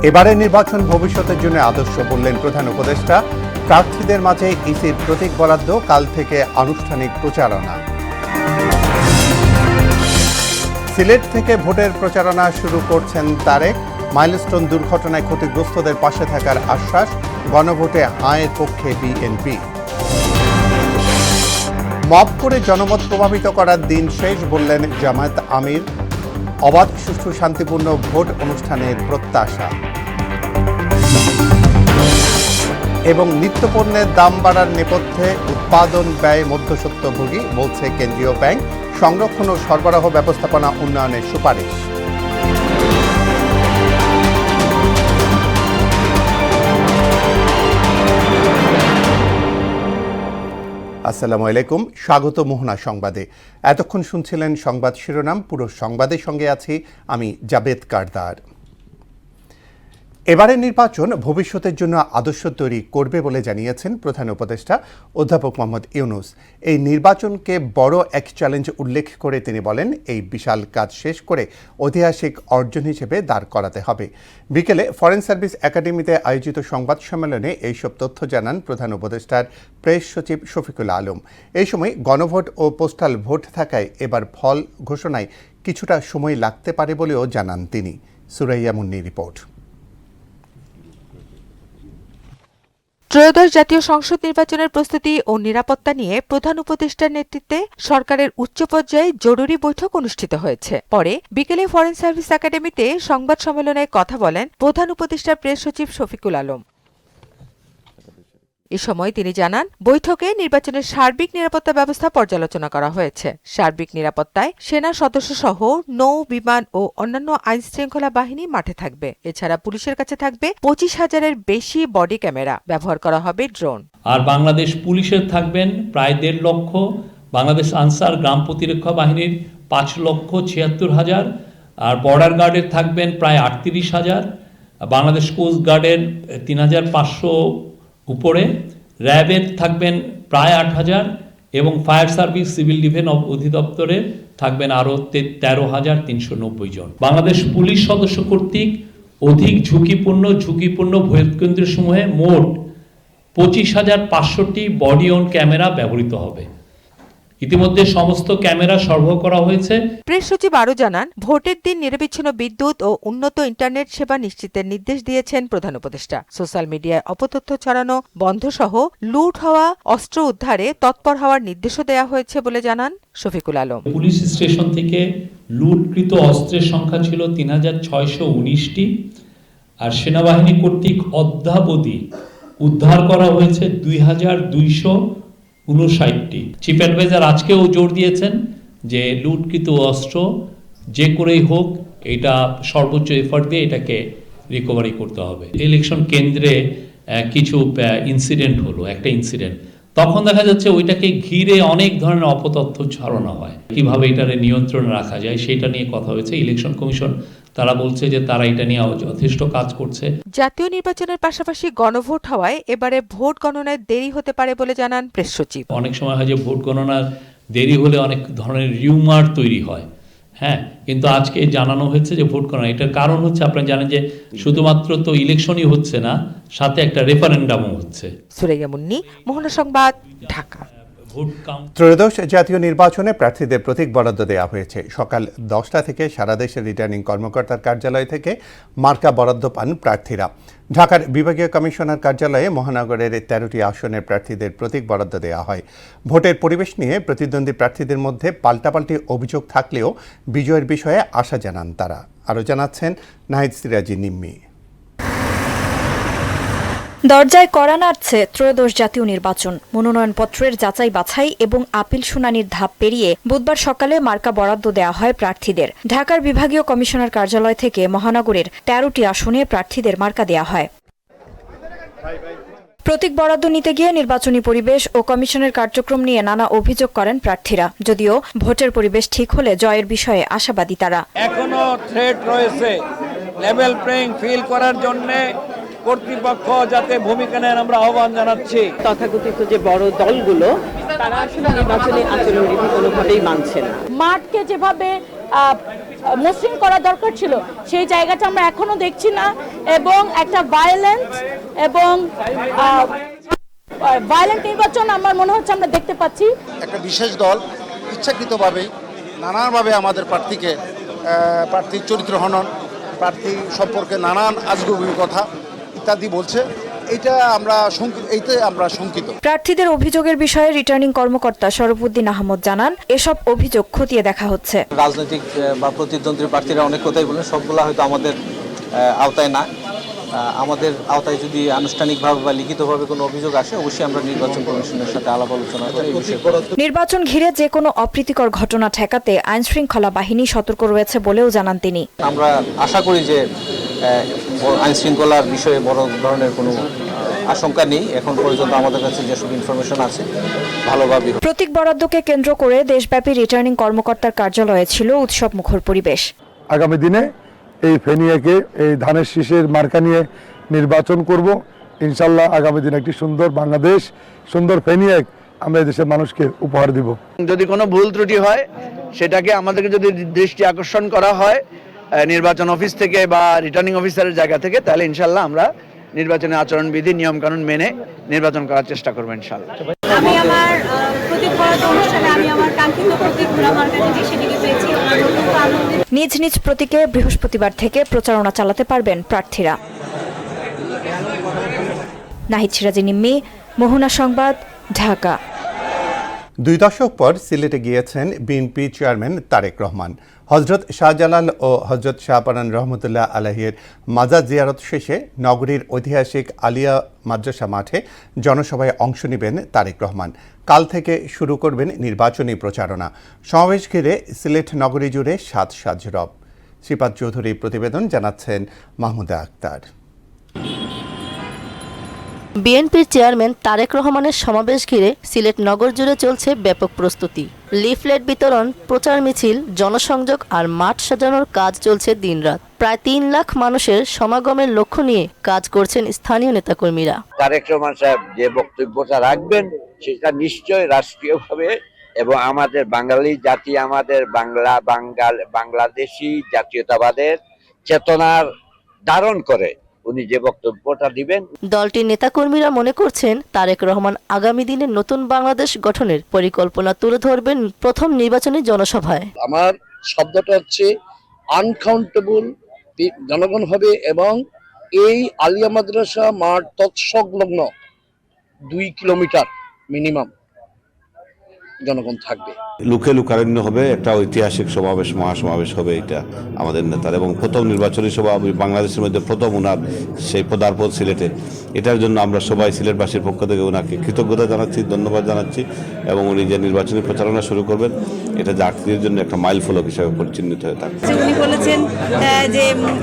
এবারের নির্বাচন ভবিষ্যতের জন্য আদর্শ বললেন প্রধান উপদেষ্টা। প্রার্থীদের মাঝে ইসির প্রতীক বরাদ্দ, কাল থেকে আনুষ্ঠানিক প্রচারণা। সিলেট থেকে ভোটের প্রচারণা শুরু করছেন তারেক। মাইলস্টোন দুর্ঘটনায় ক্ষতিগ্রস্তদের পাশে থাকার আশ্বাস। গণভোটে হায়ের পক্ষে বিএনপি। মব করে জনমত প্রভাবিত করার দিন শেষ বললেন জামায়াত আমির। অবাধ, সুষ্ঠু, শান্তিপূর্ণ ভোট অনুষ্ঠানের প্রত্যাশা। এবং নিত্যপণ্যের দাম বাড়ার নেপথ্যে উৎপাদন ব্যয় মধ্যস্বত্বভোগী বলছে কেন্দ্রীয় ব্যাংক। সংরক্ষণ ও সরবরাহ ব্যবস্থাপনা উন্নয়নের সুপারিশ। আসসালামু আলাইকুম, স্বাগত মোহনা সংবাদে। এতক্ষণ শুনছিলেন সংবাদ শিরোনাম। পুরো সংবাদের সঙ্গে আছি আমি জাবেদ কারদার। এবারের নির্বাচন ভবিষ্যতের জন্য আদর্শ তৈরি করবে বলে জানিয়েছেন প্রধান উপদেষ্টা অধ্যাপক মোহাম্মদ ইউনূস। এই নির্বাচনকে বড় এক চ্যালেঞ্জ উল্লেখ করে তিনি বলেন, এই বিশাল কাজ শেষ করে ঐতিহাসিক অর্জন হিসেবে দাঁড় করাতে হবে। বিকেলে ফরেন সার্ভিস একাডেমিতে আয়োজিত সংবাদ সম্মেলনে এইসব তথ্য জানান প্রধান উপদেষ্টার প্রেস সচিব শফিকুল আলম। এই সময় গণভোট ও পোস্টাল ভোট থাকায় এবার ফল ঘোষণায় কিছুটা সময় লাগতে পারে বলেও জানান তিনি। সুরাইয়া মুন্নি রিপোর্ট। ত্রয়োদশ জাতীয় সংসদ নির্বাচনের প্রস্তুতি ও নিরাপত্তা নিয়ে প্রধান উপদেষ্টার নেতৃত্বে সরকারের উচ্চ পর্যায়ে জরুরি বৈঠক অনুষ্ঠিত হয়েছে। পরে বিকেলে ফরেন সার্ভিস একাডেমিতে সংবাদ সম্মেলনে কথা বলেন প্রধান উপদেষ্টার প্রেস সচিব শফিকুল আলম। এ সময় তিনি জানান, বৈঠকে নির্বাচনের সার্বিক নিরাপত্তা ব্যবস্থা পর্যালোচনা করা হয়েছে। সার্বিক নিরাপত্তায় সেনা সদস্য সহ নৌ, বিমান ও অন্যান্য আইন শৃঙ্খলা বাহিনী মাঠে থাকবে। এছাড়া পুলিশের কাছে থাকবে 25,000-এর বেশি বডি ক্যামেরা, ব্যবহার করা হবে ড্রোন। আর বাংলাদেশ পুলিশের থাকবেন প্রায় 1.5 লক্ষ, বাংলাদেশ আনসার গ্রাম প্রতিরক্ষা বাহিনীর 5,76,000, আর বর্ডার গার্ডের থাকবেন প্রায় 38,000, বাংলাদেশ কোস্ট গার্ডের 3,500 উপরে, র্যাবের থাকবেন প্রায় 8,000 এবং ফায়ার সার্ভিস সিভিল ডিফেন্স অধিদপ্তরের থাকবেন আরও 13,390 জন। বাংলাদেশ পুলিশ সদস্য কর্তৃক অধিক ঝুঁকিপূর্ণ ভোট কেন্দ্রসমূহে মোট 25,500টি বডি অন ক্যামেরা ব্যবহৃত হবে। ইতিমধ্যে সমস্ত ক্যামেরা সরবরাহ করা হয়েছে। প্রেস সচিব আরও জানান, ভোটের দিন নিরবিচ্ছিন্ন বিদ্যুৎ ও উন্নত ইন্টারনেট সেবা নিশ্চিতের নির্দেশ দিয়েছেন প্রধান উপদেষ্টা। সোশ্যাল মিডিয়ায় অপতথ্য ছড়ানো বন্ধ সহ লুট হওয়া অস্ত্র উদ্ধারে তৎপর হওয়ার নির্দেশও দেওয়া হয়েছে বলে জানান শফিকুল আলম। পুলিশ স্টেশন থেকে লুটকৃত অস্ত্রের সংখ্যা ছিল 3,619টি, আর সেনাবাহিনী কর্তৃক অদ্যাবধি উদ্ধার করা হয়েছে 2,259টি। চিফ অ্যাডভাইজার আজকেও জোর দিয়েছেন যে লুটকৃত অস্ত্র যে করেই হোক এটা সর্বোচ্চ এফার্ট দিয়ে এটাকে রিকভারি করতে হবে। ইলেকশন কেন্দ্রে কিছু ইনসিডেন্ট হলো, একটা ইনসিডেন্ট, তখন দেখা যাচ্ছে ওইটাকে ঘিরে অনেক ধরনের অপতথ্য ছড়ানো হয়। কিভাবে এটারে নিয়ন্ত্রণে রাখা যায় সেটা নিয়ে কথা হয়েছে। ইলেকশন কমিশন তারা বলছে যে তারা এটা নিয়ে যথেষ্ট কাজ করছে। জাতীয় নির্বাচনের পাশাপাশি গণভোট হওয়ায় এবারে ভোট গণনায় দেরি হতে পারে বলে জানান প্রেস সচিব। অনেক সময় হয় যে ভোট গণনার দেরি হলে অনেক ধরনের রিউমার তৈরি হয়, হ্যাঁ, কিন্তু আজকে জানানো হয়েছে যে ভোট গণনা, এটার কারণ হচ্ছে আপনারা জানেন যে শুধুমাত্র তো ইলেকশনই হচ্ছে না, সাথে একটা রেফারেন্ডামও হচ্ছে। সুরাইয়া মুন্নি, মোহনা সংবাদ, ঢাকা। ত্রয়োদশ জাতীয় নির্বাচনে প্রার্থীদের প্রতীক বরাদ্দ দেওয়া হয়েছে। সকাল 10টা থেকে সারা দেশের রিটার্নিং কর্মকর্তার কার্যালয় থেকে মার্কা বরাদ্দ পান প্রার্থীরা। ঢাকার বিভাগীয় কমিশনার কার্যালয়ে মহানগরের 13টি আসনের প্রার্থীদের প্রতীক বরাদ্দ দেওয়া হয়। ভোটের পরিবেশ নিয়ে প্রতিদ্বন্দ্বী প্রার্থীদের মধ্যে পাল্টাপাল্টি অভিযোগ থাকলেও বিজয়ের বিষয়ে আশা জানান তারা। আরও জানাচ্ছেন নাহিদ সিরাজি নিম্মি। দরজায় কড়া নাড়ছে ত্রয়োদশ জাতীয় নির্বাচন। মনোনয়নপত্রের যাচাই বাছাই এবং আপিল শুনানির ধাপ পেরিয়ে বুধবার সকালে মার্কা বরাদ্দ দেওয়া হয় প্রার্থীদের। ঢাকার বিভাগীয় কমিশনার কার্যালয় থেকে মহানগরের 13টি আসনে প্রার্থীদের মার্কা দেওয়া হয়। প্রতীক বরাদ্দ নিতে গিয়ে নির্বাচনী পরিবেশ ও কমিশনের কার্যক্রম নিয়ে নানা অভিযোগ করেন প্রার্থীরা। যদিও ভোটের পরিবেশ ঠিক হলে জয়ের বিষয়ে আশাবাদী তারা। এখনো থ্রেট রয়েছে, লেভেল প্লেইং ফিল্ড করার জন্য কর্তৃপক্ষ যাতে ভূমিকা নেন আমরা আহ্বান জানাচ্ছি। তথাকথিত যে বড় দলগুলো তারা আসলে নির্বাচনী আচরণবিধি কোনোভাবেই মানছে না। মাঠকে যেভাবে মসৃণ করা দরকার ছিল, সেই জায়গাটা আমরা এখনো দেখছি না, এবং একটা ভায়োলেন্ট নির্বাচন আমার মনে হচ্ছে আমরা দেখতে পাচ্ছি। একটা বিশেষ দল ইচ্ছাকৃতভাবেই নানানভাবে আমাদের প্রার্থীর চরিত্র হনন, প্রার্থী সম্পর্কে নানান আজগুবি কথা ইত্যাদি বলছে। এইতে আমরা শঙ্কিত। প্রার্থীদের অভিযোগের বিষয়ে রিটার্নিং কর্মকর্তা শরফুদ্দিন আহমদ জানান, এসব অভিযোগ খতিয়ে দেখা হচ্ছে। রাজনৈতিক বা প্রতিদ্বন্দ্বী প্রার্থীরা অনেক কথাই বলেন, সবগুলা হয়তো আমাদের আওতায় না। আমাদের আওতায় যদি আনুষ্ঠানিকভাবে বা লিখিতভাবে কোনো অভিযোগ আসে, অবশ্যই আমরা নির্বাচন কমিশনের সাথে আলাপ আলোচনা করে নির্বাচন ঘিরে যে কোনো অপ্রীতিকর ঘটনা ঠেকাতে আইনশৃঙ্খলা বাহিনী সতর্ক রয়েছে বলেও জানান তিনি। আমরা আশা করি যে আইনশৃঙ্খলার বিষয়ে বড় ধরনের কোনো আশঙ্কা নেই। এখন পর্যন্ত আমাদের কাছে যেসব ইনফরমেশন আছে ভালোভাবে। প্রতীক বরাদ্দকে কেন্দ্র করে দেশব্যাপী রিটার্নিং কর্মকর্তার কার্যালয়ে ছিল উৎসব মুখর পরিবেশ। আগামী দিনে এই ফেনিয়াকে এই ধানের শীষের মার্কা নিয়ে নির্বাচন করব ইনশাল্লাহ। আগামী দিনে একটি সুন্দর বাংলাদেশ, সুন্দর ফেনিয়াক আমরা দেশের মানুষকে উপহার দিব। যদি কোনো ভুল ত্রুটি হয় সেটাকে আমাদেরকে যদি দৃষ্টি আকর্ষণ করা হয় নির্বাচন অফিস থেকে বা রিটার্নিং অফিসারের জায়গা থেকে, তাহলে ইনশাল্লাহ আমরা নির্বাচনের আচরণবিধি নিয়মকানুন মেনে নির্বাচন করার চেষ্টা করবো ইনশাল্লাহ। আমি আমার প্রতীক বরাদ্দ অনুষ্ঠানে আমি আমার কাঙ্ক্ষিত প্রতীক আমার কাছে সেটিকে পেয়েছি। নিজ নিজ প্রতীকে বৃহস্পতিবার থেকে প্রচারণা চালাতে পারবেন প্রার্থীরা। নাহিদ সিরাজি নিম্মি, মোহনা সংবাদ, ঢাকা। 2 দশক পর সিলেটে গিয়েছেন বিএনপি চেয়ারম্যান তারেক রহমান। হজরত শাহজালাল ও হজরত শাহপারান রহমতুল্লাহ আলাহির মাজার জিয়ারত শেষে নগরীর ঐতিহাসিক আলিয়া মাদ্রাসা মাঠে জনসভায় অংশ নেবেন তারেক রহমান। কাল থেকে শুরু করবেন নির্বাচনী প্রচারণা। সমাবেশ ঘিরে সিলেট নগরী জুড়ে সাজ রব। শ্রীপাদ চৌধুরী প্রতিবেদন, জানাচ্ছেন মাহমুদা আক্তার। বিএনপির চেয়ারম্যান তারেক রহমানের সমাবেশ ঘিরে সিলেট নগর জুড়ে চলছে ব্যাপক প্রস্তুতি। লিফলেট বিতরণ, প্রচার মিছিল, জনসংযোগ আর মাঠ সাজানোর কাজ চলছে দিনরাত। প্রায় 3 লাখ মানুষের সমাগমের লক্ষ্য নিয়ে কাজ করছেন স্থানীয় নেতাকর্মীরা। তারেক রহমান সাহেব যে বক্তব্যটা রাখবেন সেটা নিশ্চয়ই রাষ্ট্রীয়ভাবে এবং আমাদের বাঙালি জাতি, আমাদের বাংলাদেশি জাতীয়তাবাদের চেতনার ধারণ করে উনি যে বক্তব্যটা দিবেন। দলটির নেতাকর্মীরা মনে করছেন তারেক রহমান আগামী দিনে নতুন বাংলাদেশ গঠনের পরিকল্পনা তুলে ধরবেন প্রথম নির্বাচনী জনসভায়। আমার শব্দটা হচ্ছে আনকাউন্টেবল জনগণ হবে, এবং এই আলিয়া মাদ্রাসা মাঠ তৎসংলগ্ন 2 কিলোমিটার মিনিমাম জনগণ থাকবে। লুকে লুকারণ্য হবে, একটা ঐতিহাসিক সমাবেশ, মহাসমাবেশ হবে এটা আমাদের নেতার, এবং প্রথম নির্বাচনী সভা বাংলাদেশের মধ্যে প্রথম ওনার সেই পদার্পণ সিলেটে। এটার জন্য আমরা সবাই সিলেটবাসীর পক্ষ থেকে ওনাকে কৃতজ্ঞতা জানাচ্ছি, ধন্যবাদ জানাচ্ছি, এবং উনি যে নির্বাচনী প্রচারণা শুরু করবেন এটা জাতির জন্য একটা মাইল ফলক হিসাবে পরিচিহ্নিত হয়ে থাকবে। উনি বলেছেন যে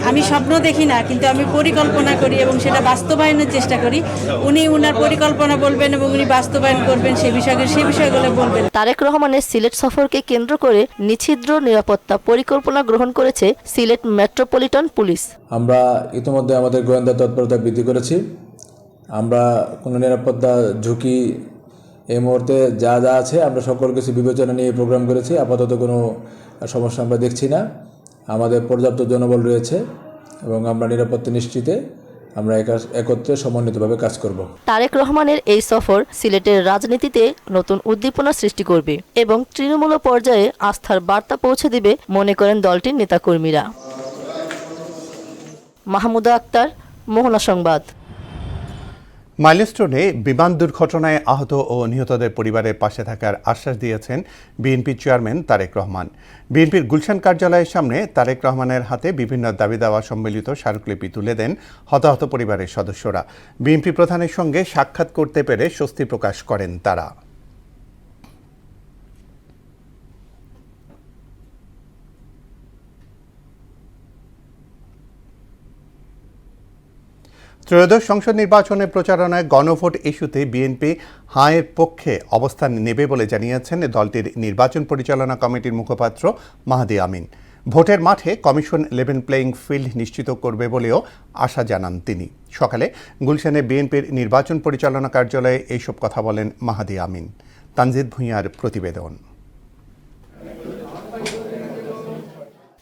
আমি স্বপ্ন দেখি না, কিন্তু আমি পরিকল্পনা করি এবং সেটা বাস্তবায়নের চেষ্টা করি। উনি উনার পরিকল্পনা বলবেন এবং উনি বাস্তবায়ন করবেন সেই বিষয়গুলো বলবেন। তারেক রহমানের সিলেট সফরকে কেন্দ্র করে নিচ্ছিদ্র নিরাপত্তা পরিকল্পনা গ্রহণ করেছে সিলেট মেট্রোপলিটন পুলিশ। আমরা ইতিমধ্যে আমাদের গোয়েন্দা তৎপরতা বৃদ্ধি করেছি। আমরা কোনো নিরাপত্তা ঝুঁকি এই মুহূর্তে যা আছে আমরা সকল কিছু বিবেচনা নিয়ে প্রোগ্রাম করেছি। আপাতত কোনো সমস্যা আমরা দেখছি না। আমাদের পর্যাপ্ত জনবল রয়েছে এবং আমরা নিরাপত্তা নিশ্চিতে আমরা একত্রে সমন্বিতভাবে কাজ করব। তারেক রহমানের এই সফর সিলেটের রাজনীতিতে নতুন উদ্দীপনা সৃষ্টি করবে এবং তৃণমূল পর্যায়ে আস্থার বার্তা পৌঁছে দিবে মনে করেন দলটির নেতাকর্মীরা। মাহমুদা আক্তার, মোহনা সংবাদ। মাইলস্টোনে বিমান দুর্ঘটনায় আহত ও নিহতদের পরিবারের পাশে থাকার আশ্বাস দিয়েছেন বিএনপি চেয়ারম্যান তারেক রহমান। বিএনপির গুলশান কার্যালয়ের সামনে তারেক রহমানের হাতে বিভিন্ন দাবি দাওয়া সম্মিলিত স্মারকলিপি তুলে দেন হতাহত পরিবারের সদস্যরা। বিএনপি প্রধানের সঙ্গে সাক্ষাৎ করতে পেরে স্বস্তি প্রকাশ করেন তারা। ত্রয়োদশ সংসদ নির্বাচনের প্রচারণায় গণভোট ইস্যুতে বিএনপি হাঁয়ের পক্ষে অবস্থান নেবে বলে জানিয়েছেন দলটির নির্বাচন পরিচালনা কমিটির মুখপাত্র মাহাদি আমিন। ভোটের মাঠে কমিশন লেভেল প্লেয়িং ফিল্ড নিশ্চিত করবে বলেও আশা জানান তিনি। সকালে গুলশানে বিএনপির নির্বাচন পরিচালনা কার্যালয়ে এইসব কথা বলেন মাহাদি আমিন। তানজিদ ভূঁইয়ার প্রতিবেদন।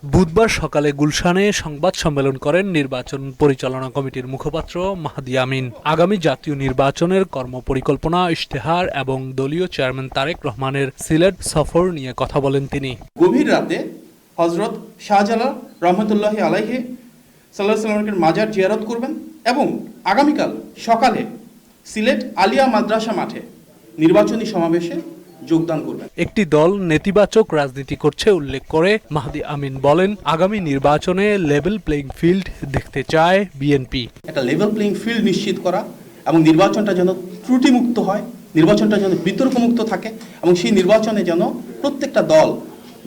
বুধবার সকালে গুলশানে সংবাদ সম্মেলন করেন নির্বাচন পরিচালনা কমিটির মুখপাত্র মাহদি আমিন। আগামী জাতীয় নির্বাচনের কর্মপরিকল্পনা, ইশতেহার এবং দলীয় চেয়ারম্যান তারেক রহমানের সিলেট সফর নিয়ে কথা বলেন তিনি। গভীর রাতে হযরত শাহজালাল রহমতুল্লাহি আলাইহি সাল্লাল্লাহু আলাইহি ওয়াসাল্লামের মাজার জিয়ারত করবেন এবং আগামীকাল সকালে সিলেট আলিয়া মাদ্রাসা মাঠে নির্বাচনী সমাবেশে যোগদান করবেন। একটি দল নেতিবাচক রাজনীতি করছে উল্লেখ করে মাহদি আমিন বলেন, আগামী নির্বাচনে লেভেল প্লেইং ফিল্ড দেখতে চায় বিএনপি। একটা লেভেল প্লেইং ফিল্ড নিশ্চিত করা এবং নির্বাচনটা যেন ত্রুটিমুক্ত হয়, নির্বাচনটা যেন বিতর্কমুক্ত থাকে এবং সেই নির্বাচনে যেন প্রত্যেকটা দল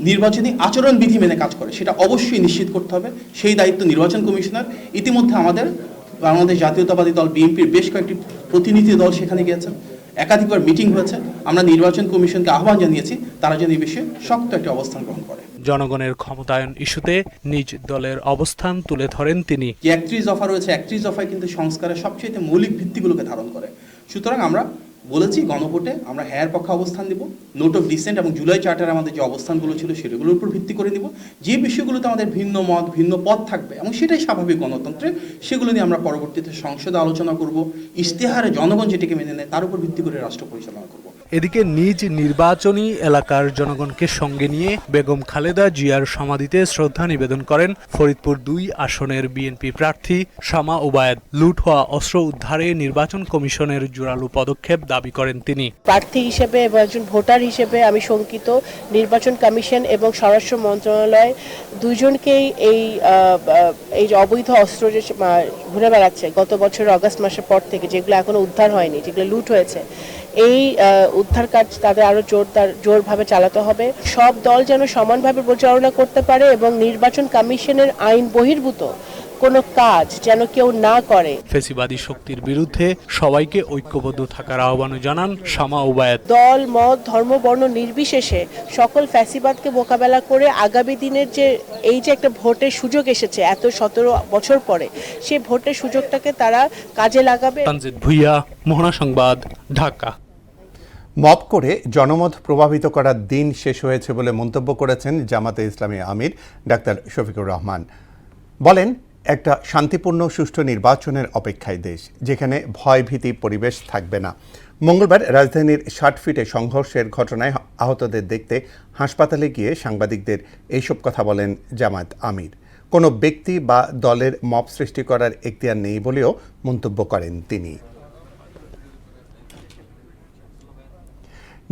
নির্বাচনী আচরণবিধি মেনে কাজ করে, সেটা অবশ্যই নিশ্চিত করতে হবে। সেই দায়িত্ব নির্বাচন কমিশনার। ইতিমধ্যে আমাদের বাংলাদেশ জাতীয়তাবাদী দল বিএনপির বেশ কয়েকটি প্রতিনিধি দল সেখানে গিয়েছেন, একাধিকবার মিটিং হয়েছে। আমরা নির্বাচন কমিশনকে আহ্বান জানিয়েছি তারা যেন এই বিষয়ে শক্ত একটি অবস্থান গ্রহণ করে। জনগণের ক্ষমতায়ন ইস্যুতে নিজ দলের অবস্থান তুলে ধরেন তিনি। যে 31 দফা রয়েছে, 31 দফায় কিন্তু সংস্কারের সবচেয়ে মৌলিক ভিত্তিগুলোকে ধারণ করে। সুতরাং আমরা বলেছি গণভোটে আমরা হ্যার পক্ষে অবস্থান দিব। নোট অফ ডিসেন্ট এবং জুলাই চার্টারে আমাদের যে অবস্থানগুলো ছিল সেগুলোর উপর ভিত্তি করে নিব। যে বিষয়গুলোতে আমাদের ভিন্ন মত, ভিন্ন পথ থাকবে এবং সেটাই স্বাভাবিক গণতন্ত্রে, সেগুলো নিয়ে আমরা পরবর্তীতে সংসদে আলোচনা করব। ইশতেহারে জনগণ যেটিকে মেনে নেয় তার উপর ভিত্তি করে রাষ্ট্র পরিচালনা করব। এদিকে নিজ নির্বাচনী এলাকার জনগণকে সঙ্গে নিয়ে বেগম খালেদা জিয়ার সমাধিতে শ্রদ্ধা নিবেদন করেন ফরিদপুর 2 আসনের বিএনপি প্রার্থী শামা ওবায়েদ। লুট হওয়া অস্ত্র উদ্ধারে নির্বাচন কমিশনের জোরালো পদক্ষেপ দাবি করেন তিনি। প্রার্থী হিসেবে এবং একজন ভোটার হিসেবে আমি শঙ্কিত। নির্বাচন কমিশন এবং স্বরাষ্ট্র মন্ত্রণালয় দুইজনকেই এই যে অবৈধ অস্ত্র যে ঘুরে বেড়াচ্ছে গত বছর আগস্ট মাসের পর থেকে, যেগুলো এখনো উদ্ধার হয়নি, যেগুলো লুট হয়েছে, এই উদ্ধার কাজ তাদের আরো জোরভাবে চালাতে হবে। সব দল যেন সমানভাবে পরিচালনা করতে পারে এবং নির্বাচন কমিশনের আইন বহির্ভূত কোনো কাজ যেন কেউ না করে। ফেসিবাদী শক্তির বিরুদ্ধে সবাইকে ঐক্যবদ্ধ থাকার আহ্বান জানান শামা ওবায়েদ। দল, মত, ধর্ম, বর্ণ নির্বিশেষে সকল ফ্যাসিবাদকে মোকাবেলা করে আগামী দিনের যে এই যে একটা ভোটের সুযোগ এসেছে এত 17 বছর পরে, সেই ভোটের সুযোগটাকে তারা কাজে লাগাবে। তানজিদ ভুইয়া, মোহনা সংবাদ, ঢাকা। মব করে জনমত প্রভাবিত করার দিন শেষ হয়েছে বলে মন্তব্য করেছেন জামাতে ইসলামী আমির ডাক্তার শফিকুর রহমান। বলেন, একটা শান্তিপূর্ণ সুষ্ঠু নির্বাচনের অপেক্ষায় দেশ, যেখানে ভয়ভীতি পরিবেশ থাকবে না। মঙ্গলবার রাজধানীর 60 ফিটে সংঘর্ষের ঘটনায় আহতদের দেখতে হাসপাতালে গিয়ে সাংবাদিকদের এইসব কথা বলেন জামাত আমির। কোনো ব্যক্তি বা দলের মব সৃষ্টি করার এখতিয়ার নেই বলেও মন্তব্য করেন তিনি।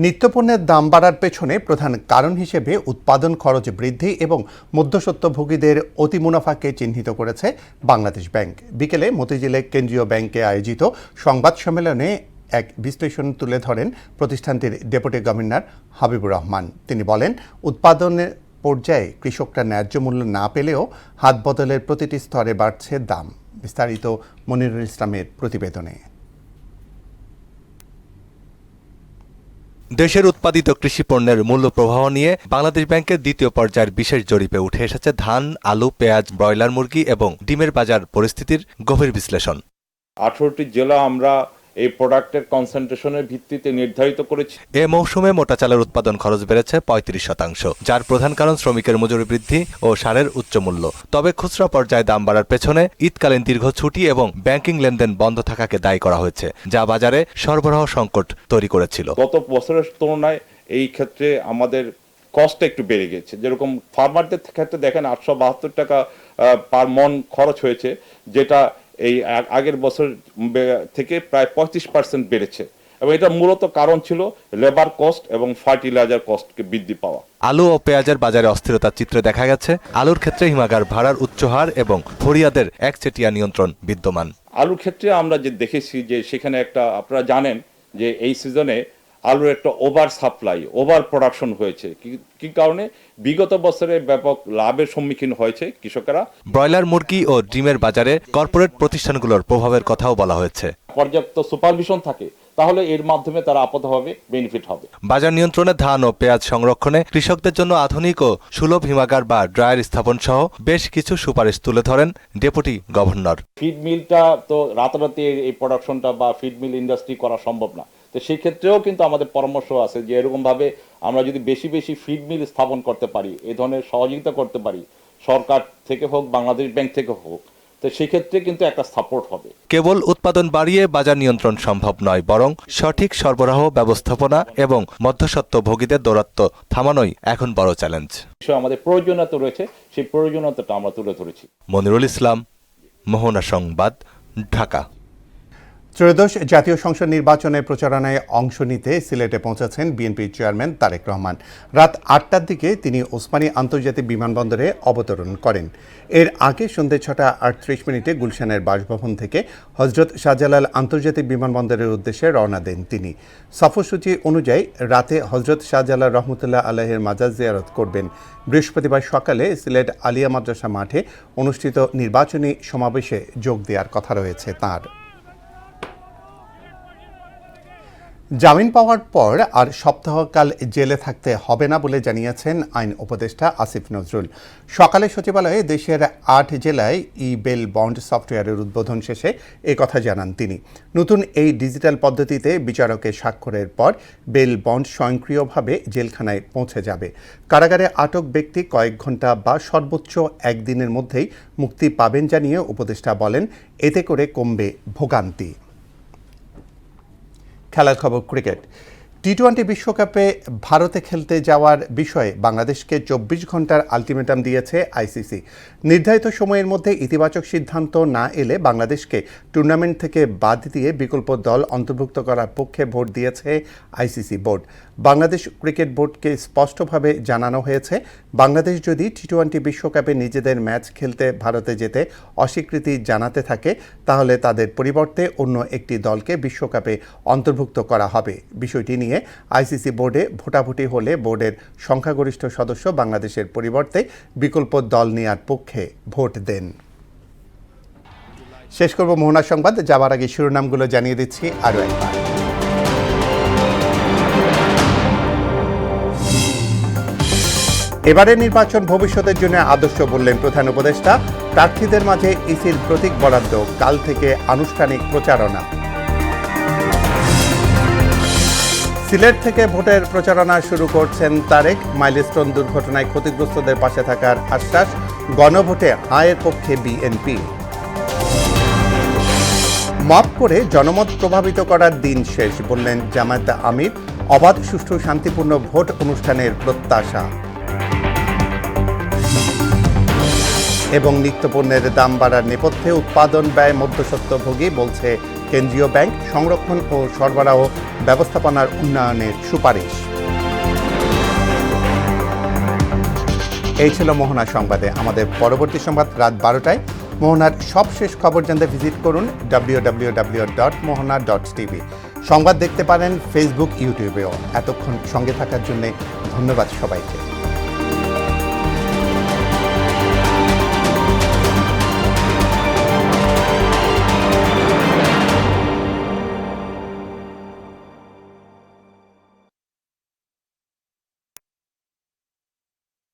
নিত্যপণ্যের দাম বাড়ার পেছনে প্রধান কারণ হিসেবে উৎপাদন খরচ বৃদ্ধি এবং মধ্যস্বত্বভোগীদের অতি মুনাফাকে চিহ্নিত করেছে বাংলাদেশ ব্যাংক। বিকেলে মতিঝিলে কেন্দ্রীয় ব্যাংকে আয়োজিত সংবাদ সম্মেলনে এক বিশ্লেষণ তুলে ধরেন প্রতিষ্ঠানটির ডেপুটি গভর্নর হাবিবুর রহমান। তিনি বলেন, উৎপাদনের পর্যায়ে কৃষকরা ন্যায্য মূল্য না পেলেও হাত বদলের প্রতিটি স্তরে বাড়ছে দাম। বিস্তারিত মনিরুল ইসলামের প্রতিবেদনে। দেশের উৎপাদিত কৃষি পণ্যের মূল্য প্রবাহ নিয়ে বাংলাদেশ ব্যাংকের দ্বিতীয় পর্যায়ের বিশেষ জরিপে উঠে এসেছে ধান, আলু, পেঁয়াজ, ব্রয়লার মুরগি এবং ডিমের বাজার পরিস্থিতির গভীর বিশ্লেষণ। 18টি জেলা আমরা এই প্রোডাক্টের কনসেন্ট্রেশনের ভিত্তিতে নির্ধারিত করেছি। এ মৌসুমে মোটা চালের উৎপাদন খরচ বেড়েছে 35%, যার প্রধান কারণ শ্রমিকের মজুরি বৃদ্ধি ও সারের উচ্চ মূল্য। তবে খুচরা পর্যায়ে দাম বাড়ার পেছনে ঈদকালীন দীর্ঘ ছুটি এবং ব্যাংকিং লেনদেন বন্ধ থাকাকে দায়ী করা হয়েছে, যা বাজারে সরবরাহ সংকট তৈরি করেছিল। গত বছরের তুলনায় এই ক্ষেত্রে আমাদের কস্টটা একটু বেড়ে গেছে। যেরকম ফার্মারদের ক্ষেত্রে দেখেন 872 টাকা পার মন খরচ হয়েছে, যেটা এই আগের বছর থেকে প্রায় 35% বেড়েছে এবং এটা মূলত কারণ ছিল লেবার কস্ট এবং ফার্টিলাইজার কস্টকে বৃদ্ধি পাওয়া। আলু ও পেঁয়াজের বাজারে অস্থিরতার চিত্রে দেখা গেছে। আলুর ক্ষেত্রে হিমাগার ভাড়ার উচ্চ হার এবং ফরিয়াদের একচেটিয়া নিয়ন্ত্রণ বিদ্যমান। আলুর ক্ষেত্রে আমরা যে দেখেছি যে সেখানে একটা, আপনারা জানেন যে এই সিজনে আলুর একটা ওভার সাপ্লাই, ওভার প্রোডাকশন হয়েছে। কি কারণে? বিগত বছরে ব্যাপক লাভের সম্মুখীন হয়েছে কৃষকেরা। ব্রয়লার মুরগি ও ডিমের বাজারে কর্পোরেট প্রতিষ্ঠানগুলোর প্রভাবের কথাও বলা হয়েছে। পর্যাপ্ত সুপারভিশন থাকে তাহলে এর মাধ্যমে তারা আপাতভাবে বেনিফিট হবে। বাজার নিয়ন্ত্রণে ধান ও পেঁয়াজ সংরক্ষণে কৃষকদের জন্য আধুনিক ও সুলভ হিমাগার বা ড্রায়ার স্থাপন সহ বেশ কিছু সুপারিশ তুলে ধরেন ডেপুটি গভর্নর। ফিড মিলটা তো রাতারাতি এই প্রোডাকশনটা বা ফিড মিল ইন্ডাস্ট্রি করা সম্ভব না, তো সেই ক্ষেত্রেও কিন্তু আমাদের পরামর্শ আছে যে এরকমভাবে আমরা যদি বেশি বেশি ফিড মিল স্থাপন করতে পারি, এই ধরনের সহযোগিতা করতে পারি, সরকার থেকে হোক, বাংলাদেশ ব্যাংক থেকে হোক, তো সেক্ষেত্রে কিন্তু একটা সাপোর্ট হবে। কেবল উৎপাদন বাড়িয়ে বাজার নিয়ন্ত্রণ সম্ভব নয়, বরং সঠিক সরবরাহ ব্যবস্থাপনা এবং মধ্যস্বত্বভোগীদের দৌরাত্ম্য থামানোই এখন বড় চ্যালেঞ্জ। আমাদের প্রয়োজনীয়তা রয়েছে, সেই প্রয়োজনীয়তাটা আমরা তুলে ধরেছি। মনিরুল ইসলাম, মোহনা সংবাদ, ঢাকা। ত্রয়োদশ জাতীয় সংসদ নির্বাচনে প্রচারণায় অংশ নিতে সিলেটে পৌঁছেছেন বিএনপির চেয়ারম্যান তারেক রহমান। রাত ৮টার দিকে তিনি ওসমানী আন্তর্জাতিক বিমানবন্দরে অবতরণ করেন। এর আগে সন্ধ্যে ৬:৩৮ গুলশানের বাসভবন থেকে হজরত শাহজালাল আন্তর্জাতিক বিমানবন্দরের উদ্দেশ্যে রওনা দেন তিনি। সফরসূচি অনুযায়ী রাতে হজরত শাহজালাল রহমতুল্লাহ আলাইহির মাজার জিয়ারত করবেন। বৃহস্পতিবার সকালে সিলেট আলিয়া মাদ্রাসা মাঠে অনুষ্ঠিত নির্বাচনী সমাবেশে যোগ দেওয়ার কথা রয়েছে তাঁর। জামিন পাওয়ার পর আর সপ্তাহকাল জেলে থাকতে হবে না বলে জানিয়েছেন আইন উপদেষ্টা আসিফ নজরুল। সকালে সচিবালয়ে দেশের ৮ জেলায় ই-বেল বন্ড সফটওয়্যারের উদ্বোধন শেষে কথা জানান তিনি। নতুন এই ডিজিটাল পদ্ধতিতে বিচারকের স্বাক্ষরের পর বেল বন্ড স্বয়ংক্রিয়ভাবে জেলখানায় পৌঁছে যাবে। কারাগারে আটক ব্যক্তি কয়েক ঘন্টা বা সর্বোচ্চ একদিনের মধ্যেই মুক্তি পাবেন জানিয়ে উপদেষ্টা বলেন, এতে করে কমবে ভোগান্তি। খেলার খবর, ক্রিকেট। টি-20 বিশ্বকাপে ভারতে খেলতে যাওয়ার বিষয়ে বাংলাদেশকে ২৪ ঘন্টার আলটিমেটাম দিয়েছে আইসিসি। নির্ধারিত সময়ের মধ্যে ইতিবাচক সিদ্ধান্ত না এলে বাংলাদেশকে টুর্নামেন্ট থেকে বাদ দিয়ে বিকল্প দল অন্তর্ভুক্ত করার পক্ষে ভোট দিয়েছে আইসিসি বোর্ড। বাংলাদেশ ক্রিকেট বোর্ডকে স্পষ্টভাবে জানানো হয়েছে, বাংলাদেশ যদি টি-20 বিশ্বকাপে নিজেদের ম্যাচ খেলতে ভারতে যেতে অস্বীকৃতি জানাতে থাকে, তাহলে তাদের পরিবর্তে অন্য একটি দলকে বিশ্বকাপে অন্তর্ভুক্ত করা হবে। বিষয়টি নিয়ে আইসিসি বোর্ডে ভোটাভুটি হলে বোর্ডের সংখ্যাগরিষ্ঠ সদস্য বাংলাদেশের পরিবর্তে বিকল্প দল নেওয়ার পক্ষে ভোট দেন। শেষ করব মোহনা সংবাদ। যাবার আগে শিরোনামগুলো জানিয়ে দিচ্ছি আরও একবার। এবারের নির্বাচন ভবিষ্যতের জন্য আদর্শ বললেন প্রধান উপদেষ্টা। প্রার্থীদের মাঝে ইসির প্রতীক বরাদ্দ, কাল থেকে আনুষ্ঠানিক প্রচারণা। সিলেট থেকে ভোটের প্রচারণা শুরু করছেন তারেক। মাইলস্টোন দুর্ঘটনায় ক্ষতিগ্রস্তদের পাশে থাকার আশ্বাস। গণভোটে হায়ের পক্ষে বিএনপি। মাপ করে জনমত প্রভাবিত করার দিন শেষ, বললেন জামায়াত আমির। অবাধ, সুষ্ঠু, শান্তিপূর্ণ ভোট অনুষ্ঠানের প্রত্যাশা। এবং নিত্যপণ্যের দাম বাড়ার নেপথ্যে উৎপাদন ব্যয় মধ্যস্বত্বভোগী, বলছে কেন্দ্রীয় ব্যাংক। সংরক্ষণ ও সরবরাহ ব্যবস্থাপনার উন্নয়নের সুপারিশ। এই ছিল মোহনা সংবাদে। আমাদের পরবর্তী সংবাদ রাত 12টায়। মোহনার সবশেষ খবর জানতে ভিজিট করুন www.mohana.tv। সংবাদ দেখতে পারেন ফেসবুক, ইউটিউবেও। এতক্ষণ সঙ্গে থাকার জন্য ধন্যবাদ সবাইকে।